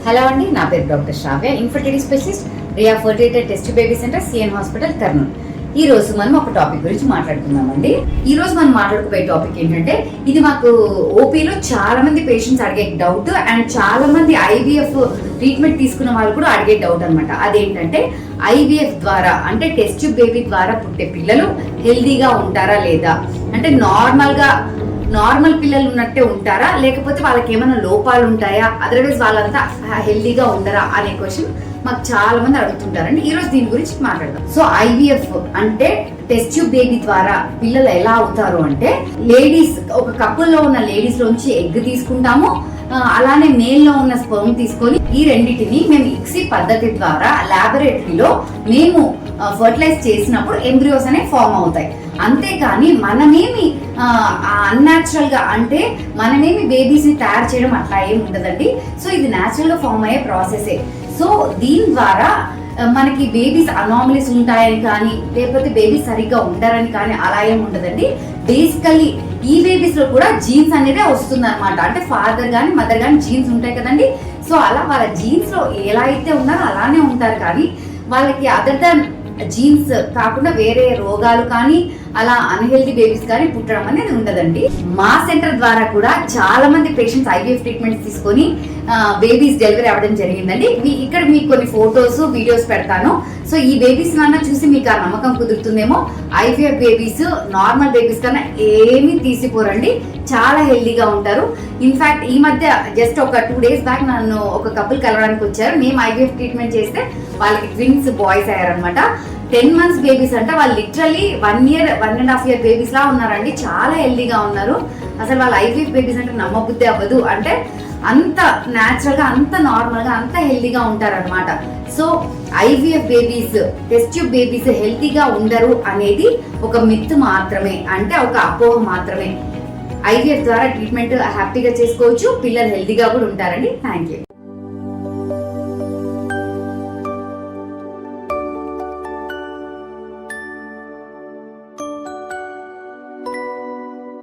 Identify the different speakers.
Speaker 1: Hello అండి, నా పేరు doctor Sravya, infertility specialist, Ria fertility test baby centre, CN hospital, Kurnool. ఈ రోజు మనం ఒక టాపిక్ గురించి మాట్లాడుకుందామండి. ఈ రోజు మనం మాట్లాడుకునే టాపిక్ ఏంటంటే, ఇది మాకు ఓపీలో చాలా మంది పేషెంట్స్ అడిగే డౌట్ అండ్ చాలా మంది ఐవీఎఫ్ ట్రీట్మెంట్ తీసుకున్న వాళ్ళు కూడా అడిగే డౌట్ అనమాట. అదేంటంటే ఐవీఎఫ్ ద్వారా అంటే టెస్ట్ బేబీ ద్వారా పుట్టే పిల్లలు హెల్దీగా ఉంటారా లేదా, అంటే నార్మల్ పిల్లలు ఉన్నట్టే ఉంటారా, లేకపోతే వాళ్ళకి ఏమైనా లోపాలు ఉంటాయా, అదర్వైజ్ వాళ్ళంతా హెల్దీగా ఉండరా అనే క్వశ్చన్ మాకు చాలా మంది అడుగుతుంటారండి. ఈ రోజు దీని గురించి మాట్లాడదాం. సో ఐవీఎఫ్ అంటే టెస్ట్ ట్యూబ్ బేబీ ద్వారా పిల్లలు ఎలా అవుతారు అంటే, లేడీస్ ఒక కపుల్లో ఉన్న లేడీస్ లోంచి ఎగ్ తీసుకుంటాము, అలానే మేల్ లో ఉన్న స్పర్మ్ తీసుకొని ఈ రెండింటిని మేము ఇక్సీ పద్ధతి ద్వారా ల్యాబొరేటరీలో మేము ఫర్టిలైజ్ చేసినప్పుడు ఎంబ్రియోస్ అనేవి ఫామ్ అవుతాయి. అంతేకాని మనమేమి అన్యాచురల్ గా అంటే మనమేమి బేబీస్ ని తయారు చేయడం అట్లా ఏమి ఉండదండి. సో ఇది న్యాచురల్ గా ఫామ్ అయ్యే ప్రాసెసే. సో దీని ద్వారా మనకి బేబీస్ అనామలీస్ ఉంటాయని కానీ, లేకపోతే బేబీస్ సరిగ్గా ఉండరని కానీ అలా ఏమి ఉండదండి. బేసికల్లీ ఈ బేబీస్ లో కూడా జీన్స్ అనేది వస్తుంది అనమాట. అంటే ఫాదర్ కానీ మదర్ కానీ జీన్స్ ఉంటాయి కదండి. సో అలా వాళ్ళ జీన్స్ లో ఎలా అయితే ఉన్నారో అలానే ఉంటారు, కానీ వాళ్ళకి అదర్ దాన్ జీన్స్ కాకుండా వేరే రోగాలు కానీ అలా అన్హెల్దీ బేబీస్ కానీ పుట్టడం అనేది ఉండదండి. మా సెంటర్ ద్వారా కూడా చాలా మంది పేషెంట్స్ ఐవీఎఫ్ ట్రీట్మెంట్స్ తీసుకొని బేబీస్ డెలివరీ అవ్వడం జరిగిందండి. ఇక్కడ మీకు కొన్ని ఫొటోస్ వీడియోస్ పెడతాను. సో ఈ బేబీస్ కన్నా చూసి మీకు ఆ నమ్మకం కుదురుతుందేమో. ఐవీఎఫ్ బేబీస్ నార్మల్ బేబీస్ కన్నా ఏమీ తీసిపోరండి, చాలా హెల్దీగా ఉంటారు. ఇన్ఫాక్ట్ ఈ మధ్య జస్ట్ ఒక 2 days బ్యాక్ నన్ను ఒక కపుల్ కలవడానికి వచ్చారు. మేము ఐవీఎఫ్ ట్రీట్మెంట్ చేస్తే వాళ్ళకి ట్విన్స్ బాయ్స్ అయ్యారనమాట. 10 months బేబీస్ అంటే వాళ్ళు లిటరలీ 1 year 1.5 year బేబీస్ లా ఉన్నారండి. చాలా హెల్దీగా ఉన్నారు. అసలు వాళ్ళ ఐవీఎఫ్ బేబీస్ అంటే నమ్మబుద్ధి అవ్వదు. అంటే అంత న్యాచురల్ గా, అంత నార్మల్ గా, అంత హెల్దీగా ఉంటారనమాట. So IVF babies, test tube babies హెల్తీగా ఉండరు అనేది ఒక మిత్ మాత్రమే, అంటే ఒక అపోహ మాత్రమే. ఐవీఎఫ్ ద్వారా ట్రీట్మెంట్ హ్యాపీగా చేసుకోవచ్చు, పిల్లలు హెల్తీగా కూడా ఉంటారండి. Thank you.